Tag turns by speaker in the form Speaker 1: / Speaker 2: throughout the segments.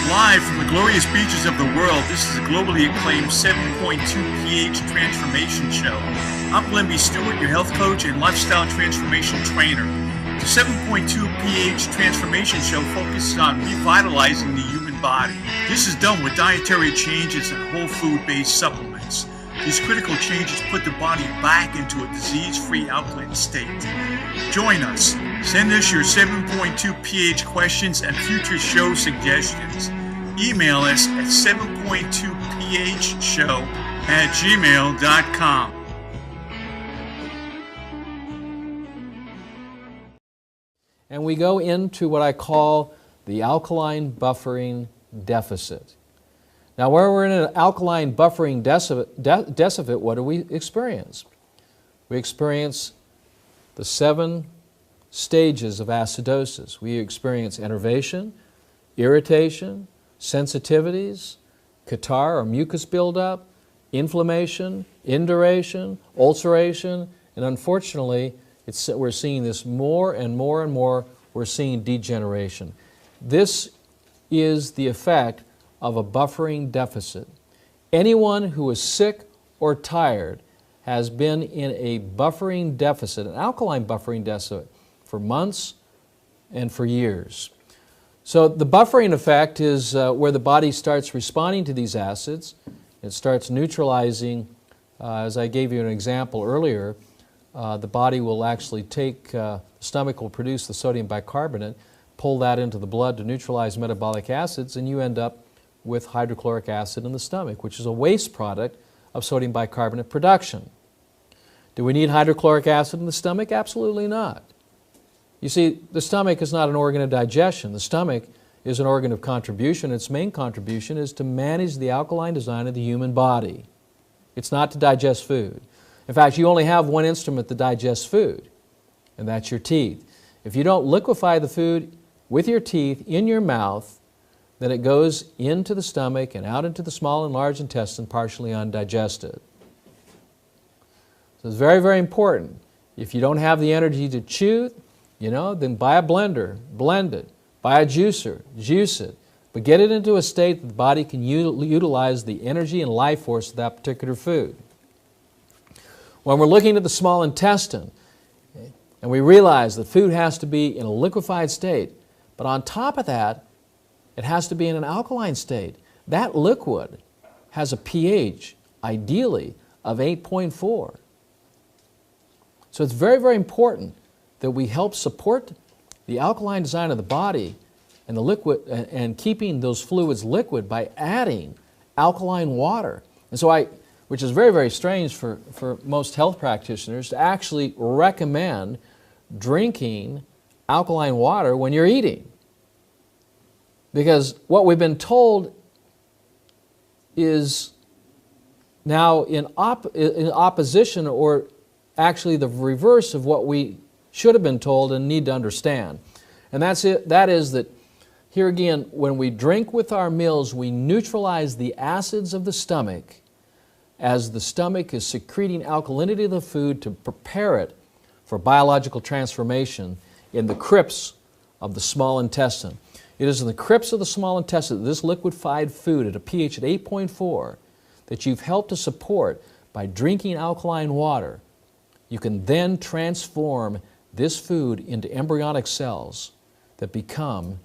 Speaker 1: Live from the glorious beaches of the world, this is a globally acclaimed 7.2 pH transformation show. I'm Glenn B. Stewart, your health coach and lifestyle transformation trainer. The 7.2 pH transformation show focuses on revitalizing the human body. This is done with dietary changes and whole food-based supplements. These critical changes put the body back into a disease-free alkaline state. Join us. Send us your 7.2 pH questions and future show suggestions. Email us at 7.2phshow@gmail.com.
Speaker 2: And we go into what I call the alkaline buffering deficit. Now, where we're in an alkaline buffering deficit, what do we experience? We experience the 7 stages of acidosis. We experience enervation, irritation, sensitivities, catarrh or mucus buildup, inflammation, induration, ulceration, and unfortunately, we're seeing this more and more and more. We're seeing degeneration. This is the effect of a buffering deficit. Anyone who is sick or tired has been in a buffering deficit, an alkaline buffering deficit, for months and for years. So the buffering effect is where the body starts responding to these acids. It starts neutralizing, as I gave you an example earlier, the body will actually take, the stomach will produce the sodium bicarbonate, pull that into the blood to neutralize metabolic acids, and you end up with hydrochloric acid in the stomach, which is a waste product of sodium bicarbonate production. Do we need hydrochloric acid in the stomach? Absolutely not. You see, the stomach is not an organ of digestion. The stomach is an organ of contribution. Its main contribution is to manage the alkaline design of the human body. It's not to digest food. In fact, you only have one instrument to digest food, and that's your teeth. If you don't liquefy the food with your teeth in your mouth, then it goes into the stomach and out into the small and large intestine, partially undigested. So it's very, very important. If you don't have the energy to chew, then buy a blender, blend it. Buy a juicer, juice it. But get it into a state that the body can utilize the energy and life force of that particular food. When we're looking at the small intestine, and we realize that food has to be in a liquefied state, but on top of that, it has to be in an alkaline state. That liquid has a pH, ideally, of 8.4. So it's very, very important that we help support the alkaline design of the body and the liquid and keeping those fluids liquid by adding alkaline water. And so which is very, very strange for most health practitioners, to actually recommend drinking alkaline water when you're eating. Because what we've been told is now in opposition, or actually the reverse of what we should have been told and need to understand. And that's it. That is that here again, when we drink with our meals, we neutralize the acids of the stomach as the stomach is secreting alkalinity of the food to prepare it for biological transformation in the crypts of the small intestine. It is in the crypts of the small intestine, this liquefied food at a pH of 8.4, that you've helped to support by drinking alkaline water. You can then transform this food into embryonic cells that become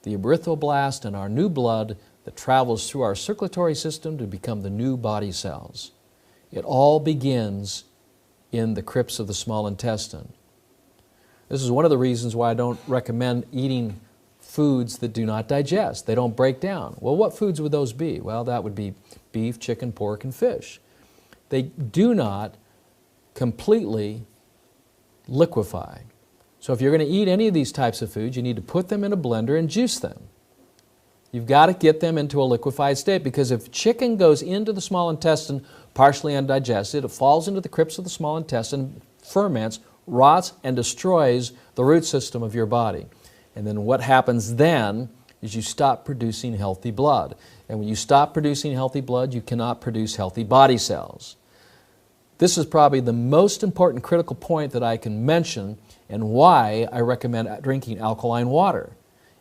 Speaker 2: the erythroblast in our new blood that travels through our circulatory system to become the new body cells. It all begins in the crypts of the small intestine. This is one of the reasons why I don't recommend eating foods that do not digest. They don't break down. Well, what foods would those be? Well, that would be beef, chicken, pork, and fish. They do not completely liquefy. So if you're going to eat any of these types of foods, you need to put them in a blender and juice them. You've got to get them into a liquefied state, because if chicken goes into the small intestine partially undigested, it falls into the crypts of the small intestine, ferments, rots, and destroys the root system of your body. And then what happens then is you stop producing healthy blood. And when you stop producing healthy blood, you cannot produce healthy body cells. This is probably the most important critical point that I can mention, and why I recommend drinking alkaline water.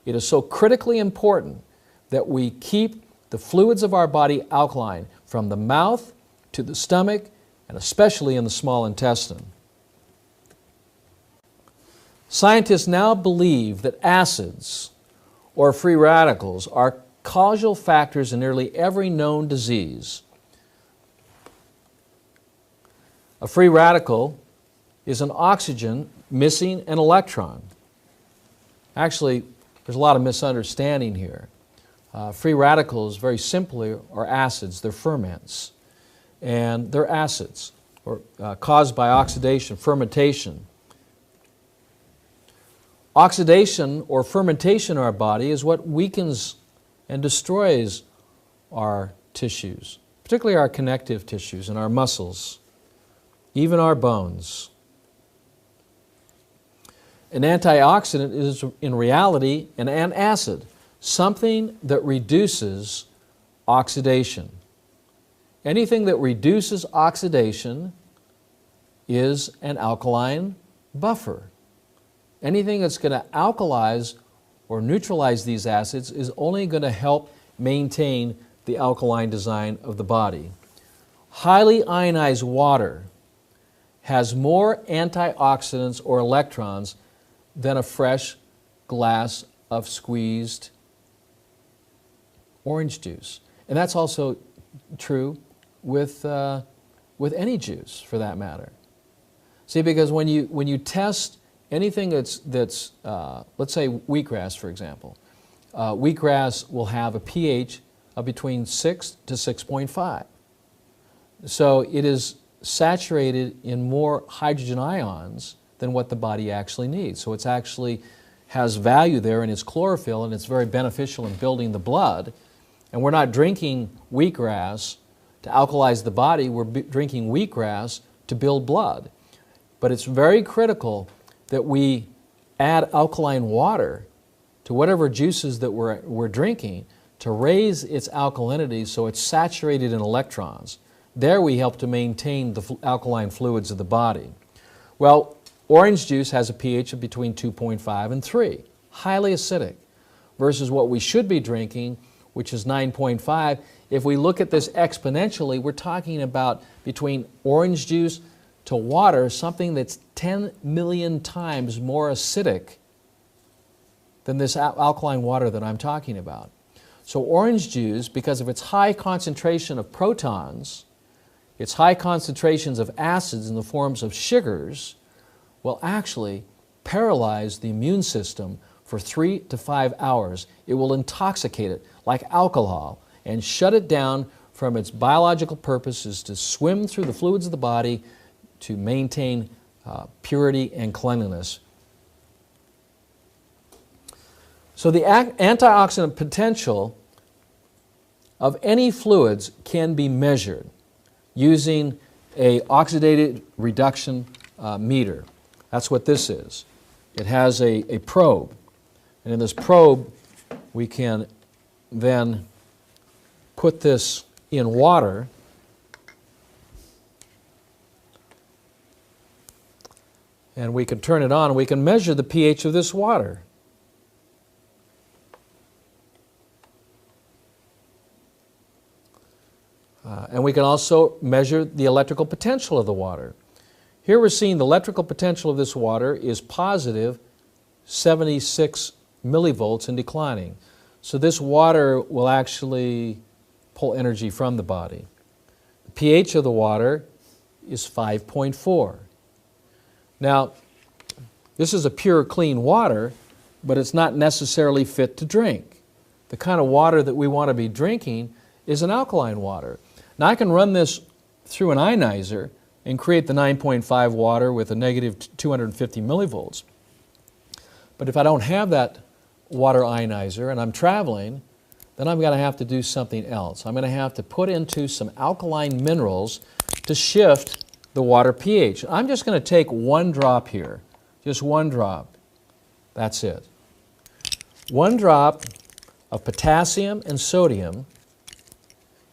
Speaker 2: It is so critically important that we keep the fluids of our body alkaline from the mouth to the stomach and especially in the small intestine. Scientists now believe that acids or free radicals are causal factors in nearly every known disease. A free radical is an oxygen missing an electron. Actually, there's a lot of misunderstanding here. Free radicals, very simply, are acids. They're ferments. And they're acids, or caused by oxidation, fermentation. Oxidation or fermentation in our body is what weakens and destroys our tissues, particularly our connective tissues and our muscles, even our bones. An antioxidant is in reality an antacid, something that reduces oxidation. Anything that reduces oxidation is an alkaline buffer. Anything that's going to alkalize or neutralize these acids is only going to help maintain the alkaline design of the body. Highly ionized water has more antioxidants or electrons than a fresh glass of squeezed orange juice. And that's also true with any juice, for that matter. See, because when you test anything that's let's say wheatgrass, for example, wheatgrass will have a pH of between 6 to 6.5. So it is saturated in more hydrogen ions than what the body actually needs. So it's actually has value there in its chlorophyll, and it's very beneficial in building the blood. And we're not drinking wheatgrass to alkalize the body, we're drinking wheatgrass to build blood. But it's very critical that we add alkaline water to whatever juices that we're drinking to raise its alkalinity so it's saturated in electrons. There we help to maintain the alkaline fluids of the body. Well, orange juice has a pH of between 2.5 and 3, highly acidic, versus what we should be drinking, which is 9.5. If we look at this exponentially, we're talking about between orange juice to water, something that's 10 million times more acidic than this alkaline water that I'm talking about. So orange juice, because of its high concentration of protons, its high concentrations of acids in the forms of sugars, will actually paralyze the immune system for 3 to 5 hours. It will intoxicate it like alcohol and shut it down from its biological purposes to swim through the fluids of the body to maintain purity and cleanliness. So the antioxidant potential of any fluids can be measured using an oxidative reduction meter. That's what this is. It has a probe. And in this probe, we can then put this in water and we can turn it on and we can measure the pH of this water. And we can also measure the electrical potential of the water. Here we're seeing the electrical potential of this water is positive 76 millivolts and declining. So this water will actually pull energy from the body. The pH of the water is 5.4. Now, this is a pure, clean water, but it's not necessarily fit to drink. The kind of water that we want to be drinking is an alkaline water. Now I can run this through an ionizer and create the 9.5 water with a negative 250 millivolts. But if I don't have that water ionizer and I'm traveling, then I'm going to have to do something else. I'm going to have to put into some alkaline minerals to shift the water pH. I'm just going to take one drop here, just one drop. That's it. One drop of potassium and sodium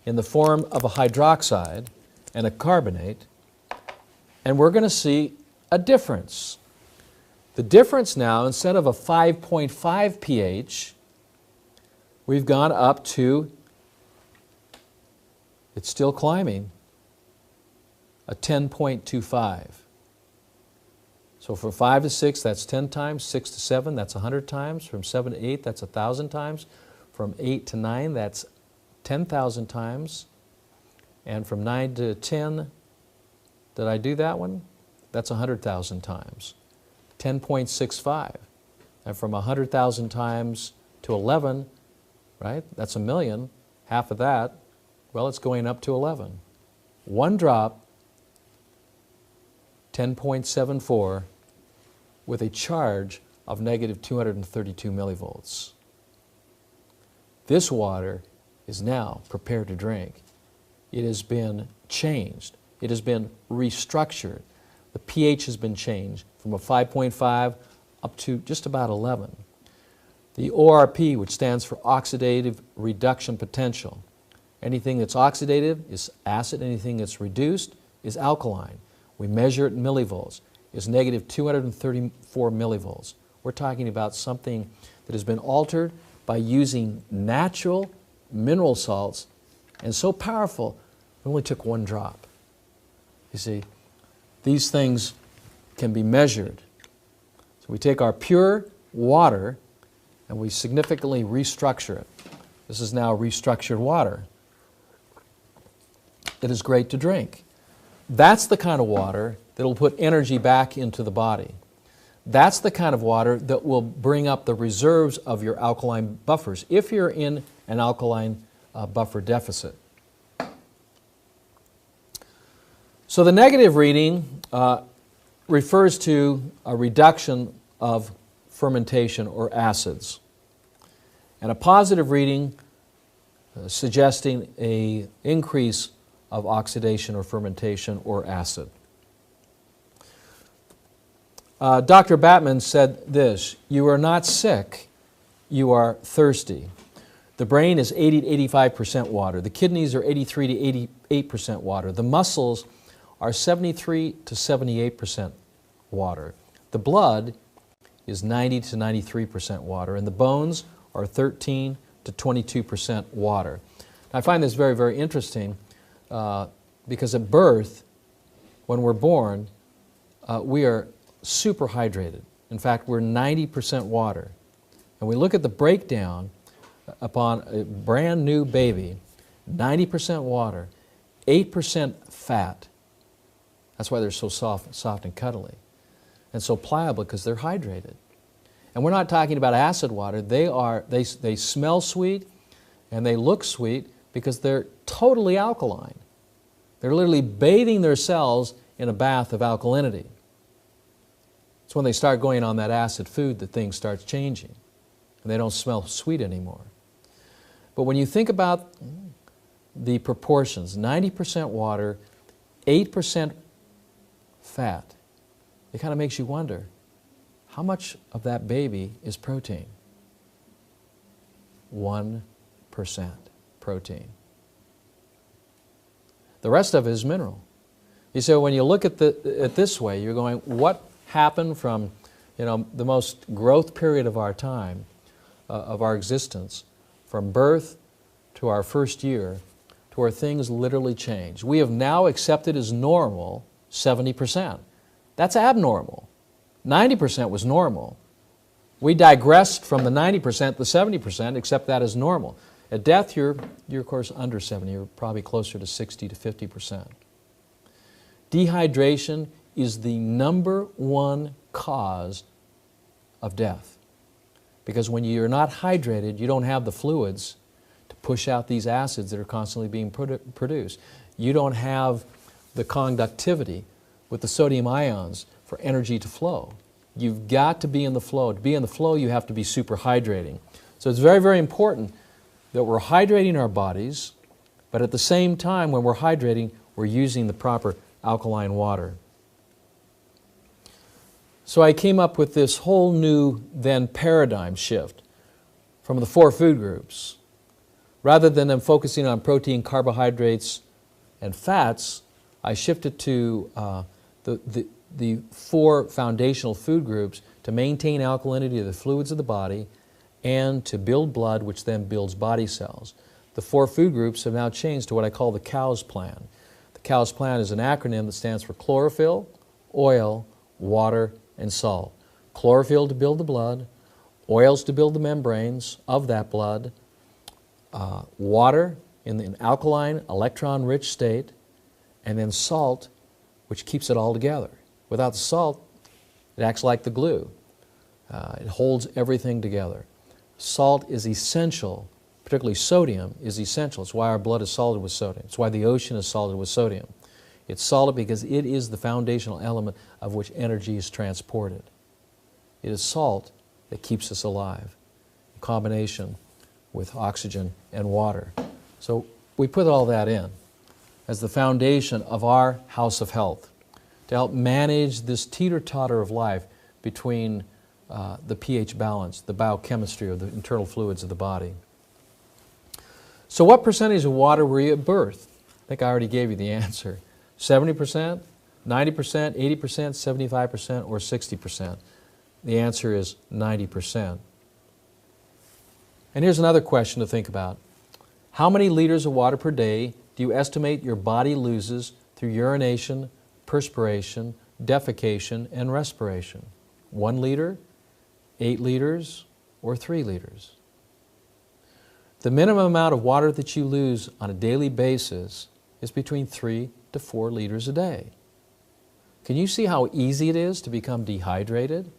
Speaker 2: in the form of a hydroxide and a carbonate, and we're going to see a difference. The difference now, instead of a 5.5 pH, we've gone up to, it's still climbing, a 10.25. So from 5 to 6, that's 10 times. 6 to 7, that's 100 times. From 7 to 8, that's 1,000 times. From 8 to 9, that's 10,000 times. And from 9 to 10, did I do that one? That's 100,000 times. 10.65. And from 100,000 times to 11, right? That's 1,000,000. Half of that, well, it's going up to 11. One drop, 10.74, with a charge of negative 232 millivolts. This water is now prepared to drink. It has been changed. It has been restructured. The pH has been changed from a 5.5 up to just about 11. The ORP, which stands for oxidative reduction potential. Anything that's oxidative is acid. Anything that's reduced is alkaline. We measure it in millivolts. It's negative 234 millivolts. We're talking about something that has been altered by using natural mineral salts, and so powerful, it only took one drop. You see, these things can be measured. So we take our pure water and we significantly restructure it. This is now restructured water. It is great to drink. That's the kind of water that will put energy back into the body. That's the kind of water that will bring up the reserves of your alkaline buffers if you're in an alkaline buffer deficit. So the negative reading refers to a reduction of fermentation or acids, and a positive reading suggesting an increase of oxidation or fermentation or acid. Dr. Batman said this: you are not sick, you are thirsty. The brain is 80 to 85% water. The kidneys are 83 to 88% water. The muscles are 73 to 78% water. The blood is 90 to 93% water, and the bones are 13 to 22% water. Now, I find this very, very interesting because at birth, when we're born, we are super hydrated. In fact, we're 90% water. And we look at the breakdown upon a brand new baby, 90% water, 8% fat. That's why they're so soft and cuddly, and so pliable, because they're hydrated. And we're not talking about acid water. They smell sweet and they look sweet because they're totally alkaline. They're literally bathing their cells in a bath of alkalinity. It's when they start going on that acid food that things start changing, and they don't smell sweet anymore. But when you think about the proportions, 90% water, 8% fat, it kind of makes you wonder, how much of that baby is protein? 1% protein. The rest of it is mineral. You say, when you look at it this way, you're going, what happened from, the most growth period of our time, of our existence, from birth to our first year, to where things literally change. We have now accepted as normal 70%. That's abnormal. 90% was normal. We digressed from the 90% to 70%, accept that as normal. At death, you're of course under 70. You're probably closer to 60 to 50%. Dehydration is the #1 cause of death. Because when you're not hydrated, you don't have the fluids to push out these acids that are constantly being produced. You don't have the conductivity with the sodium ions for energy to flow. You've got to be in the flow. To be in the flow, you have to be super hydrating. So it's very, very important that we're hydrating our bodies, but at the same time, when we're hydrating, we're using the proper alkaline water. So I came up with this whole new then paradigm shift from the 4 food groups. Rather than them focusing on protein, carbohydrates, and fats, I shifted to the 4 foundational food groups to maintain alkalinity of the fluids of the body and to build blood, which then builds body cells. The 4 food groups have now changed to what I call the COWS plan. The COWS plan is an acronym that stands for chlorophyll, oil, water, and salt. Chlorophyll to build the blood, oils to build the membranes of that blood, water in an alkaline, electron-rich state, and then salt, which keeps it all together. Without the salt, it acts like the glue. It holds everything together. Salt is essential, particularly sodium is essential. It's why our blood is salted with sodium. It's why the ocean is salted with sodium. It's salted because it is the foundational element of which energy is transported. It is salt that keeps us alive, in combination with oxygen and water. So we put all that in as the foundation of our house of health to help manage this teeter-totter of life between the pH balance, the biochemistry or the internal fluids of the body. So what percentage of water were you at birth? I think I already gave you the answer. 70%, 90%, 80%, 75%, or 60%? The answer is 90%. And here's another question to think about. How many liters of water per day do you estimate your body loses through urination, perspiration, defecation, and respiration? 1 liter, 8 liters, or 3 liters? The minimum amount of water that you lose on a daily basis is between 3 to 4 liters a day. Can you see how easy it is to become dehydrated?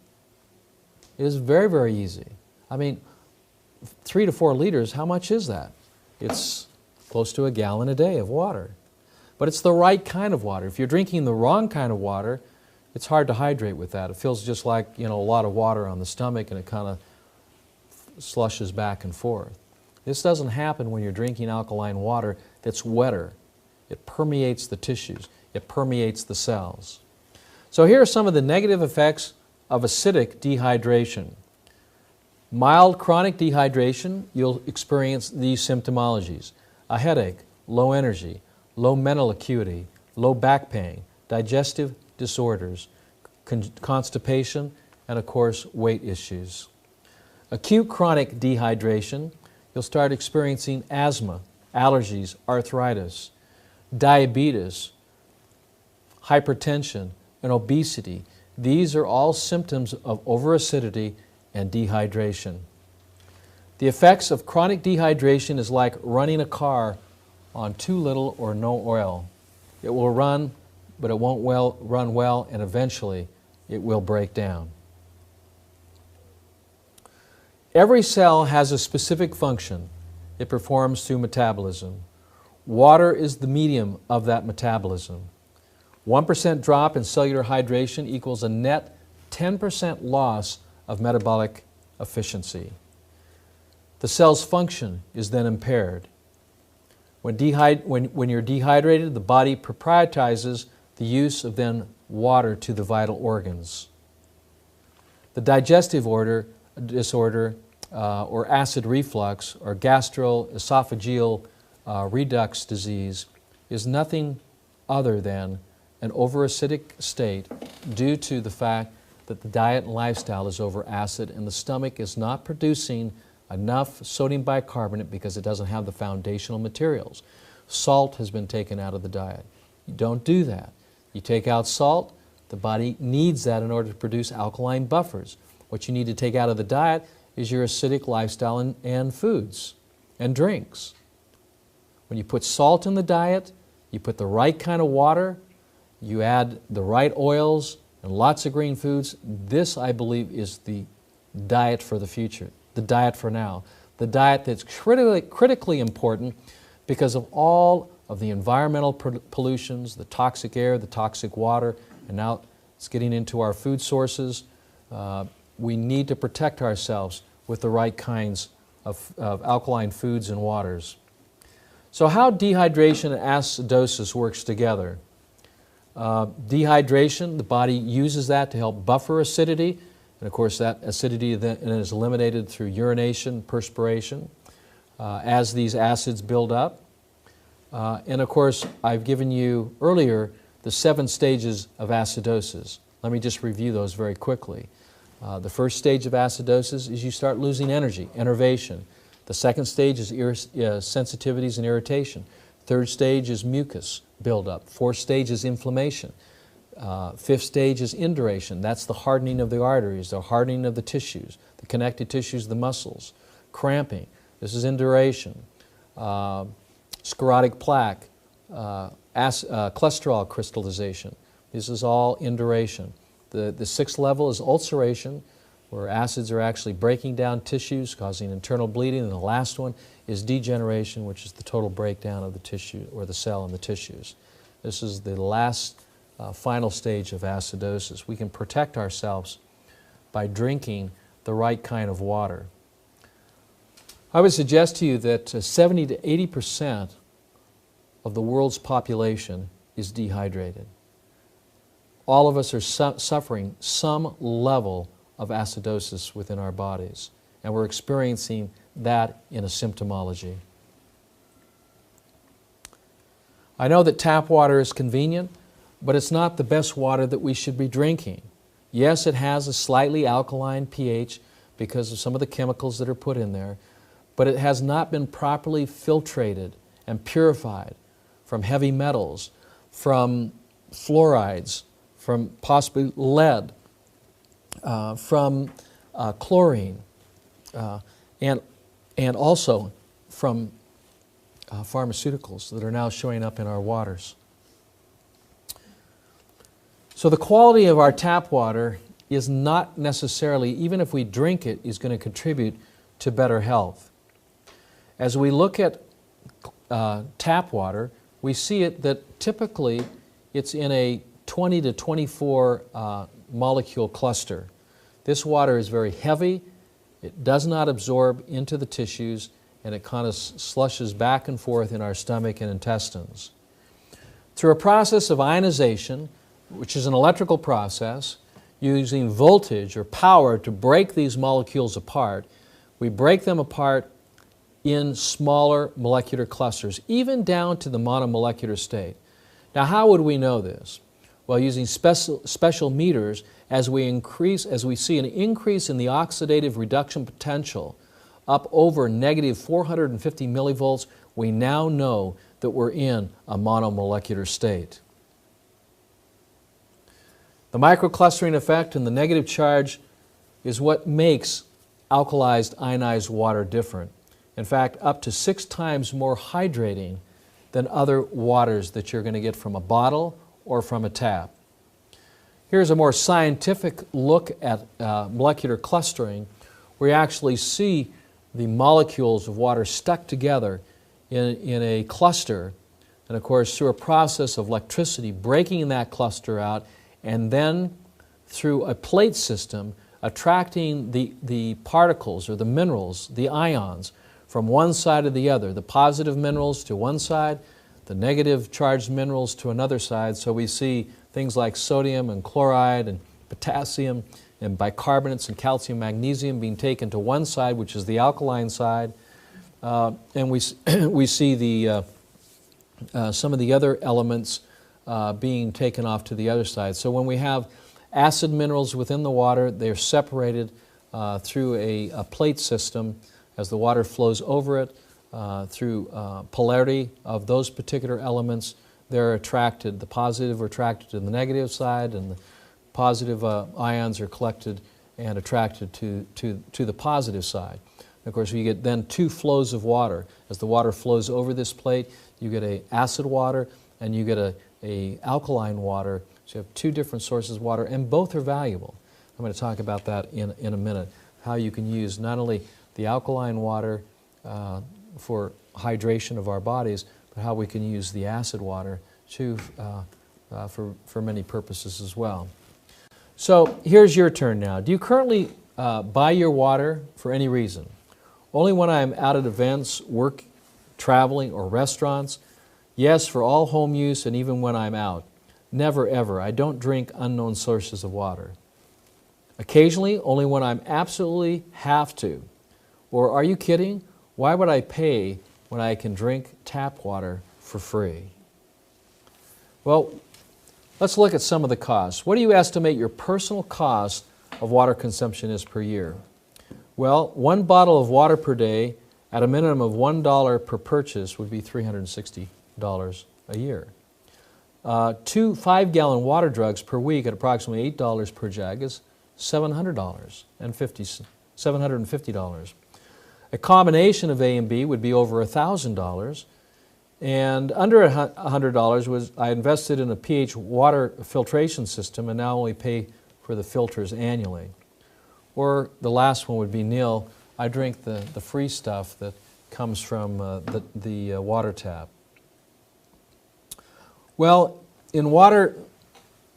Speaker 2: It is very, very easy. I mean, 3 to 4 liters, how much is that? It's close to a gallon a day of water. But it's the right kind of water. If you're drinking the wrong kind of water, it's hard to hydrate with that. It feels just like, a lot of water on the stomach, and it kind of slushes back and forth. This doesn't happen when you're drinking alkaline water that's wetter. It permeates the tissues. It permeates the cells. So here are some of the negative effects of acidic dehydration. Mild chronic dehydration, you'll experience these symptomologies: a headache, low energy, low mental acuity, low back pain, digestive disorders, constipation, and of course weight issues. Acute chronic dehydration, you'll start experiencing asthma, allergies, arthritis, diabetes, hypertension, and obesity. These are all symptoms of overacidity and dehydration. The effects of chronic dehydration is like running a car on too little or no oil. It will run, but it won't run well, and eventually it will break down. Every cell has a specific function it performs through metabolism. Water is the medium of that metabolism. 1% drop in cellular hydration equals a net 10% loss of metabolic efficiency. The cell's function is then impaired. When you're dehydrated, the body prioritizes the use of then water to the vital organs. The digestive disorder or acid reflux or gastroesophageal reflux disease is nothing other than an overacidic state due to the fact that the diet and lifestyle is over acid and the stomach is not producing enough sodium bicarbonate because it doesn't have the foundational materials. Salt has been taken out of the diet. You don't do that. You take out salt, the body needs that in order to produce alkaline buffers. What you need to take out of the diet is your acidic lifestyle and foods and drinks. When you put salt in the diet, you put the right kind of water, you add the right oils and lots of green foods. This, I believe, is the diet for the future, the diet for now, the diet that's critically important because of all of the environmental pollutions, the toxic air, the toxic water, and now it's getting into our food sources. We need to protect ourselves with the right kinds of alkaline foods and waters. So how dehydration and acidosis works together. Dehydration, the body uses that to help buffer acidity, and of course that acidity then is eliminated through urination, perspiration, as these acids build up. And of course, I've given you earlier the 7 stages of acidosis. Let me just review those very quickly. The first stage of acidosis is you start losing energy, enervation. The second stage is sensitivities and irritation. Third stage is mucus buildup. Fourth stage is inflammation. Fifth stage is induration. That's the hardening of the arteries, the hardening of the tissues, the connective tissues, the muscles. Cramping. This is induration. Sclerotic plaque, cholesterol crystallization. This is all induration. The sixth level is ulceration, where acids are actually breaking down tissues, causing internal bleeding. And the last one is degeneration, which is the total breakdown of the tissue or the cell in the tissues. This is the last final stage of acidosis. We can protect ourselves by drinking the right kind of water. I would suggest to you that 70 to 80% of the world's population is dehydrated. All of us are suffering some level of acidosis within our bodies, and we're experiencing that in a symptomology. I know that tap water is convenient, but it's not the best water that we should be drinking. Yes, it has a slightly alkaline pH because of some of the chemicals that are put in there, but it has not been properly filtrated and purified from heavy metals, from fluorides, from possibly lead, from chlorine, and also from pharmaceuticals that are now showing up in our waters. So the quality of our tap water is not necessarily, even if we drink it, is going to contribute to better health. As we look at tap water, we see it that typically it's in a 20 to 24 molecule cluster. This water is very heavy, it does not absorb into the tissues, and it kind of slushes back and forth in our stomach and intestines. Through a process of ionization, which is an electrical process, using voltage or power to break these molecules apart, we break them apart in smaller molecular clusters, even down to the monomolecular state. Now, how would we know this? Well, using special meters, as we see an increase in the oxidative reduction potential up over negative 450 millivolts, we now know that we're in a monomolecular state. The microclustering effect and the negative charge is what makes alkalized ionized water different. In fact, up to 6 times more hydrating than other waters that you're going to get from a bottle or from a tap. Here's a more scientific look at molecular clustering, where you actually see the molecules of water stuck together in a cluster, and of course through a process of electricity breaking that cluster out, and then through a plate system attracting the particles or the minerals, the ions, from one side to the other, the positive minerals to one side, the negative charged minerals to another side. So we see things like sodium and chloride and potassium and bicarbonates and calcium, magnesium being taken to one side, which is the alkaline side, and we see the some of the other elements being taken off to the other side. So when we have acid minerals within the water, they're separated through a plate system as the water flows over it, through polarity of those particular elements. They're attracted, the positive are attracted to the negative side, and the positive ions are collected and attracted to the positive side. And of course, you get then 2 flows of water. As the water flows over this plate, you get an acid water and you get a alkaline water. So you have 2 different sources of water, and both are valuable. I'm going to talk about that in a minute, how you can use not only the alkaline water for hydration of our bodies, but how we can use the acid water for many purposes as well. So here's your turn now. Do you currently buy your water for any reason? Only when I'm out at events, work, traveling, or restaurants? Yes, for all home use and even when I'm out. Never ever. I don't drink unknown sources of water. Occasionally, only when I'm absolutely have to. Or are you kidding? Why would I pay when I can drink tap water for free? Well, let's look at some of the costs. What do you estimate your personal cost of water consumption is per year? Well, one bottle of water per day at a minimum of $1 per purchase would be $360 a year. 2 5-gallon water drugs per week at approximately $8 per jug is $750. A combination of A and B would be over $1,000. And under $100 was I invested in a pH water filtration system and now only pay for the filters annually. Or the last one would be nil. I drink the free stuff that comes from the water tap. Well, in water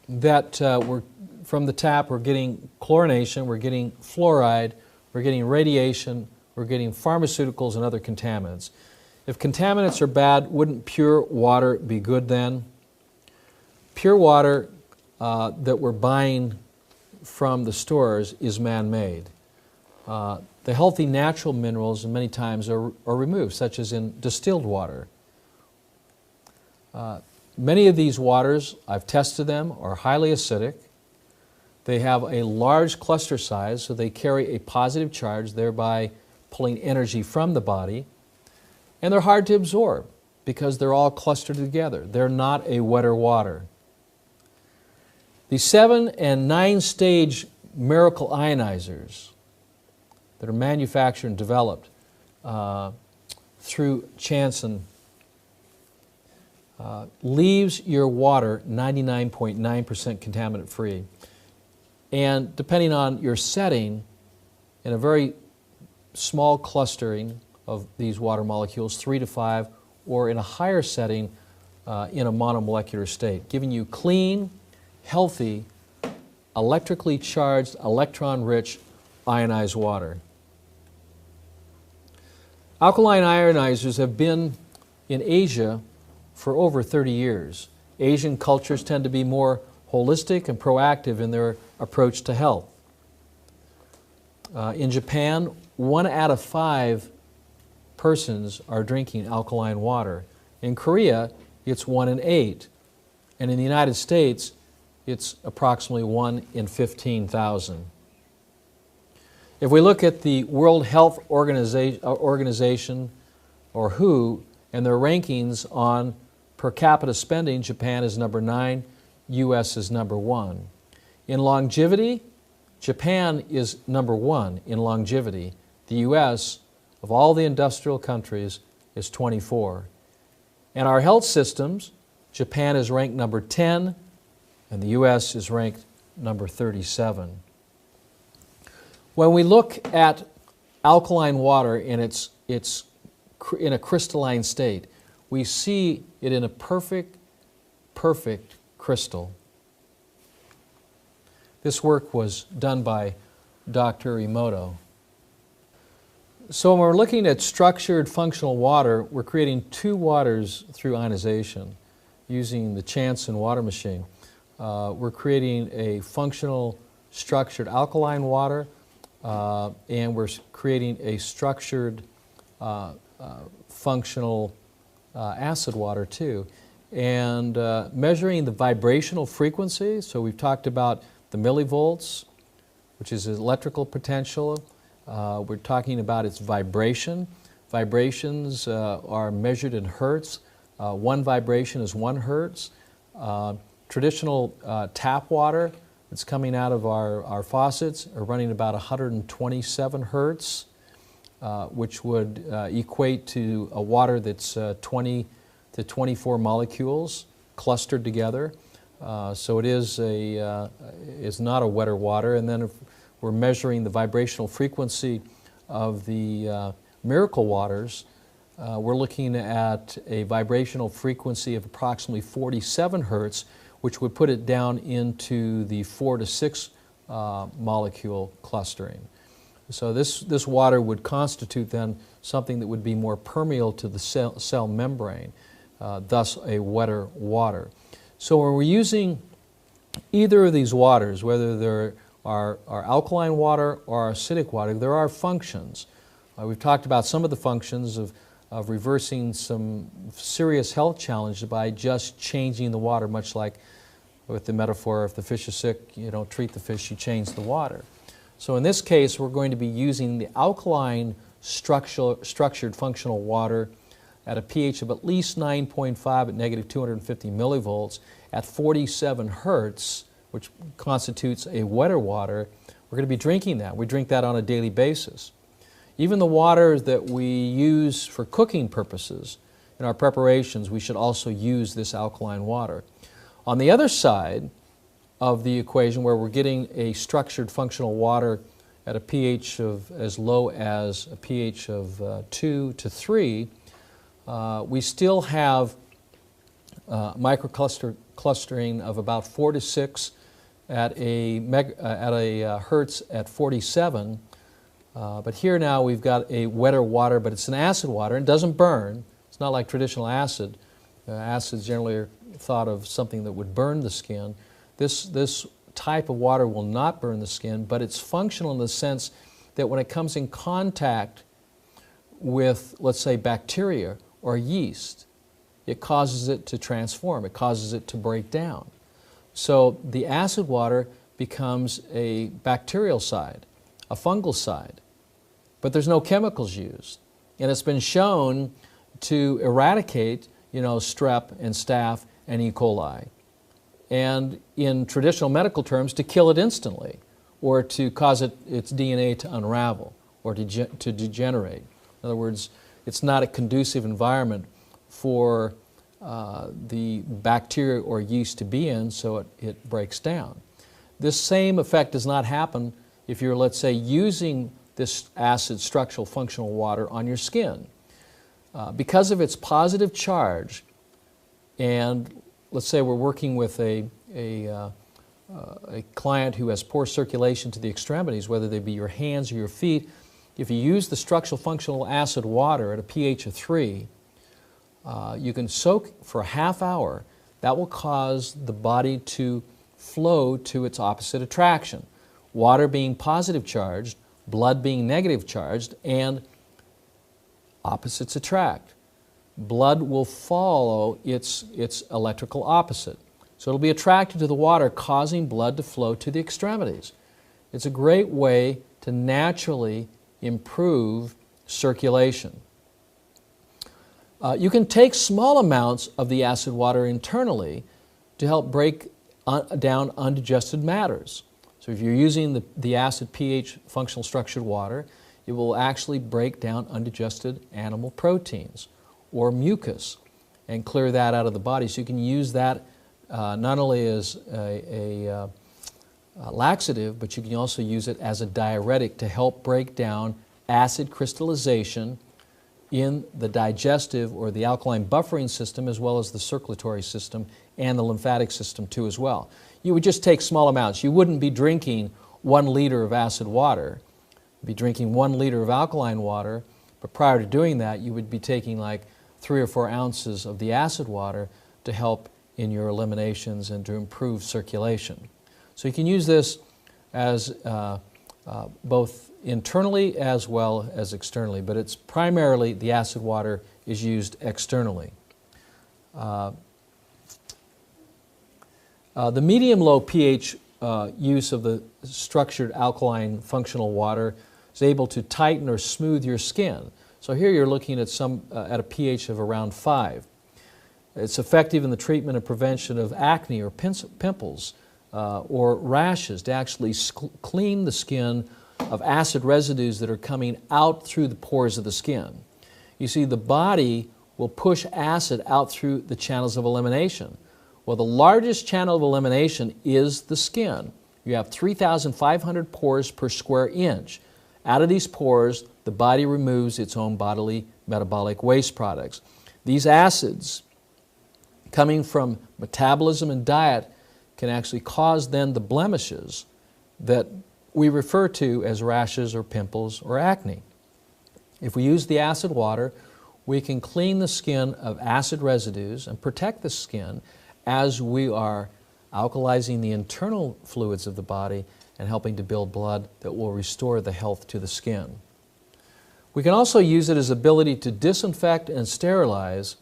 Speaker 2: that we're from the tap, we're getting chlorination, we're getting fluoride, we're getting radiation, we're getting pharmaceuticals and other contaminants. If contaminants are bad, wouldn't pure water be good then? Pure water that we're buying from the stores is man-made. The healthy natural minerals many times are removed, such as in distilled water. Many of these waters, I've tested them, are highly acidic. They have a large cluster size, so they carry a positive charge, thereby pulling energy from the body. And they're hard to absorb because they're all clustered together. They're not a wetter water. The 7 and 9 stage miracle ionizers that are manufactured and developed through Janssen leaves your water 99.9% contaminant free. And depending on your setting, in a very small clustering of these water molecules, 3 to 5, or in a higher setting in a monomolecular state, giving you clean, healthy, electrically charged, electron-rich, ionized water. Alkaline ionizers have been in Asia for over 30 years. Asian cultures tend to be more holistic and proactive in their approach to health. In Japan, 1 out of 5 persons are drinking alkaline water. In Korea, it's 1 in 8. And in the United States, it's approximately 1 in 15,000. If we look at the World Health Organization, or WHO, and their rankings on per capita spending, Japan is number 9, U.S. is number 1. In longevity, Japan is number 1 in longevity. The U.S., of all the industrial countries, is 24. And our health systems, Japan is ranked number 10, and the U.S. is ranked number 37. When we look at alkaline water in in a crystalline state, we see it in a perfect crystal. This work was done by Dr. Emoto. So when we're looking at structured functional water, we're creating 2 waters through ionization using the Janssen water machine. We're creating a functional structured alkaline water, and we're creating a structured functional acid water too. And measuring the vibrational frequency, so we've talked about the millivolts, which is electrical potential. We're talking about its vibration. Vibrations are measured in hertz. 1 vibration is 1 hertz. Traditional tap water that's coming out of our faucets are running about 127 hertz, which would equate to a water that's 20 to 24 molecules clustered together. So it is not a wetter water. And then if we're measuring the vibrational frequency of the miracle waters, we're looking at a vibrational frequency of approximately 47 hertz, which would put it down into the 4 to 6 molecule clustering. So this water would constitute then something that would be more permeable to the cell membrane, thus a wetter water. So when we're using either of these waters, whether they're our alkaline water or our acidic water, there are functions. We've talked about some of the functions of reversing some serious health challenges by just changing the water, much like with the metaphor, if the fish is sick, you don't treat the fish, you change the water. So in this case, we're going to be using the alkaline structured functional water at a pH of at least 9.5 at negative 250 millivolts at 47 hertz, which constitutes a wetter water. We're going to be drinking that. We drink that on a daily basis. Even the water that we use for cooking purposes in our preparations, we should also use this alkaline water. On the other side of the equation, where we're getting a structured functional water at a pH of as low as a pH of 2 to 3, we still have microclustering of about 4 to 6 at a hertz at 47. But here now we've got a wetter water, but it's an acid water and it doesn't burn. It's not like traditional acid. Acids generally are thought of something that would burn the skin. This type of water will not burn the skin, but it's functional in the sense that when it comes in contact with, let's say, bacteria or yeast, it causes it to transform. It causes it to break down. So the acid water becomes a bacterial side, a fungal side, but there's no chemicals used. And it's been shown to eradicate, strep and staph and E. coli. And in traditional medical terms, to kill it instantly, or to cause its DNA to unravel or to degenerate. In other words, it's not a conducive environment for the bacteria or yeast to be in, so it breaks down. This same effect does not happen if you're, let's say, using this acid structural functional water on your skin. Because of its positive charge, and let's say we're working with a client who has poor circulation to the extremities, whether they be your hands or your feet, if you use the structural functional acid water at a pH of 3, you can soak for a half hour. That will cause the body to flow to its opposite attraction. Water being positive charged, blood being negative charged, and opposites attract. Blood will follow its electrical opposite. So it'll be attracted to the water, causing blood to flow to the extremities. It's a great way to naturally improve circulation. You can take small amounts of the acid water internally to help break down undigested matters. So if you're using the acid pH functional structured water, it will actually break down undigested animal proteins or mucus and clear that out of the body. So you can use that not only as a laxative, but you can also use it as a diuretic to help break down acid crystallization in the digestive or the alkaline buffering system, as well as the circulatory system and the lymphatic system too as well. You would just take small amounts. You wouldn't be drinking 1 liter of acid water. You'd be drinking 1 liter of alkaline water, but prior to doing that, you would be taking like 3 or 4 ounces of the acid water to help in your eliminations and to improve circulation. So you can use this as both internally as well as externally, but it's primarily the acid water is used externally. The medium-low pH use of the structured alkaline functional water is able to tighten or smooth your skin. So here you're looking at at a pH of around 5. It's effective in the treatment and prevention of acne or pimples or rashes, to actually clean the skin of acid residues that are coming out through the pores of the skin. You see, the body will push acid out through the channels of elimination. Well, the largest channel of elimination is the skin. You have 3,500 pores per square inch. Out of these pores, the body removes its own bodily metabolic waste products. These acids, coming from metabolism and diet, can actually cause then the blemishes that we refer to as rashes or pimples or acne. If we use the acid water, we can clean the skin of acid residues and protect the skin as we are alkalizing the internal fluids of the body and helping to build blood that will restore the health to the skin. We can also use it as ability to disinfect and sterilize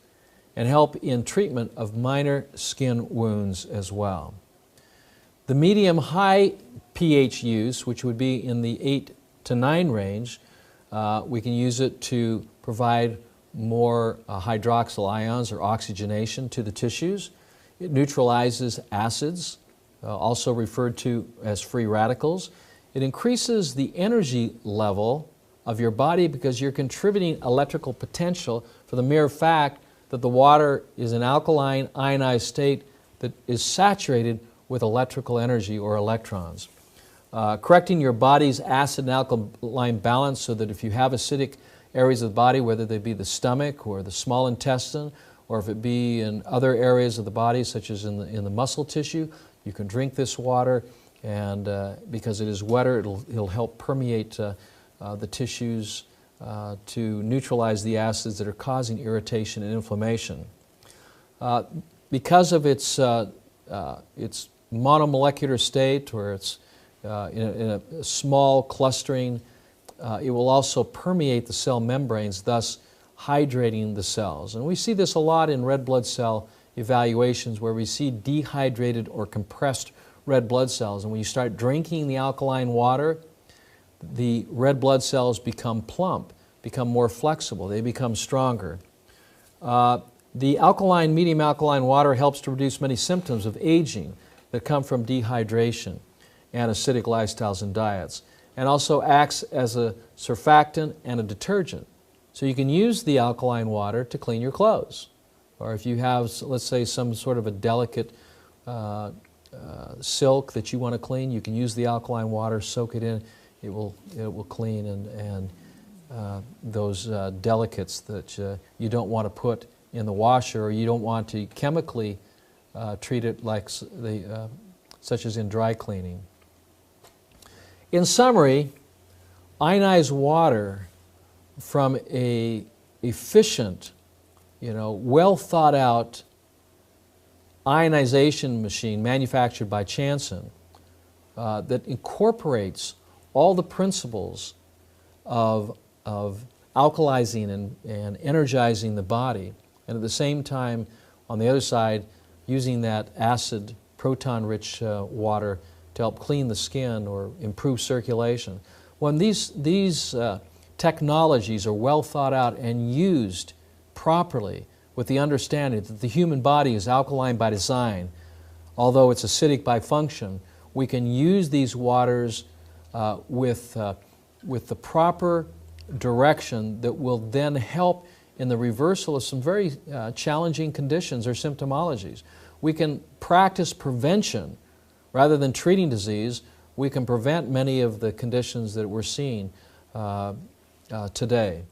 Speaker 2: and help in treatment of minor skin wounds as well. The medium-high pH use, which would be in the 8 to 9 range. We can use it to provide more hydroxyl ions or oxygenation to the tissues. It neutralizes acids, also referred to as free radicals. It increases the energy level of your body because you're contributing electrical potential for the mere fact that the water is an alkaline ionized state that is saturated with electrical energy or electrons. Correcting your body's acid and alkaline balance so that if you have acidic areas of the body, whether they be the stomach or the small intestine, or if it be in other areas of the body, such as in the muscle tissue, you can drink this water, and because it is wetter, it'll help permeate the tissues to neutralize the acids that are causing irritation and inflammation. Because of its monomolecular state, or its in a small clustering, it will also permeate the cell membranes, thus hydrating the cells. And we see this a lot in red blood cell evaluations where we see dehydrated or compressed red blood cells. And when you start drinking the alkaline water, the red blood cells become plump, become more flexible, they become stronger. The alkaline, medium alkaline water helps to reduce many symptoms of aging that come from dehydration and acidic lifestyles and diets, and also acts as a surfactant and a detergent. So you can use the alkaline water to clean your clothes. Or if you have, let's say, some sort of a delicate silk that you want to clean, you can use the alkaline water, soak it in, it will clean and those delicates that you don't want to put in the washer, or you don't want to chemically treat it like such as in dry cleaning. In summary, ionized water from a efficient, well thought out ionization machine manufactured by Chanson that incorporates all the principles of alkalizing and energizing the body, and at the same time, on the other side, using that acid, proton-rich water to help clean the skin or improve circulation. When these technologies are well thought out and used properly with the understanding that the human body is alkaline by design, although it's acidic by function, we can use these waters with the proper direction that will then help in the reversal of some very challenging conditions or symptomologies. We can practice prevention rather than treating disease. We can prevent many of the conditions that we're seeing today.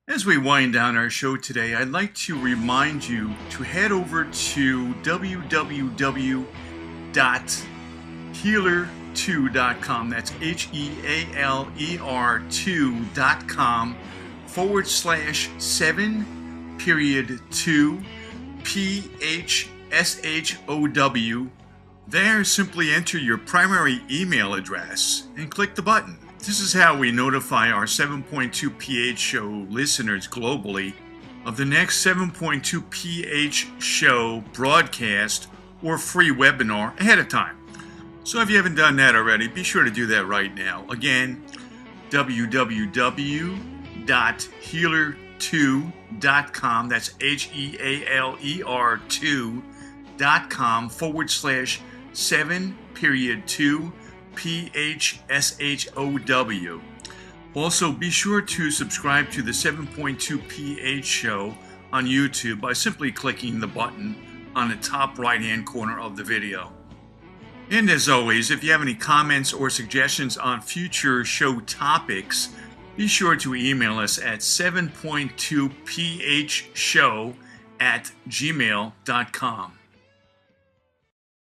Speaker 1: As we wind down our show today, I'd like to remind you to head over to www.healer2.com. That's HEALER2.com/7-2 PHSHOW. There, simply enter your primary email address and click the button. This is how we notify our 7.2 pH show listeners globally of the next 7.2 pH show broadcast or free webinar ahead of time. So if you haven't done that already, be sure to do that right now. Again, www.healer2.com. That's HEALER2.com/7-2 PHSHOW. Also, be sure to subscribe to the 7.2 pH show on YouTube by simply clicking the button on the top right-hand corner of the video. And as always, if you have any comments or suggestions on future show topics, be sure to email us at 7.2phshow@gmail.com.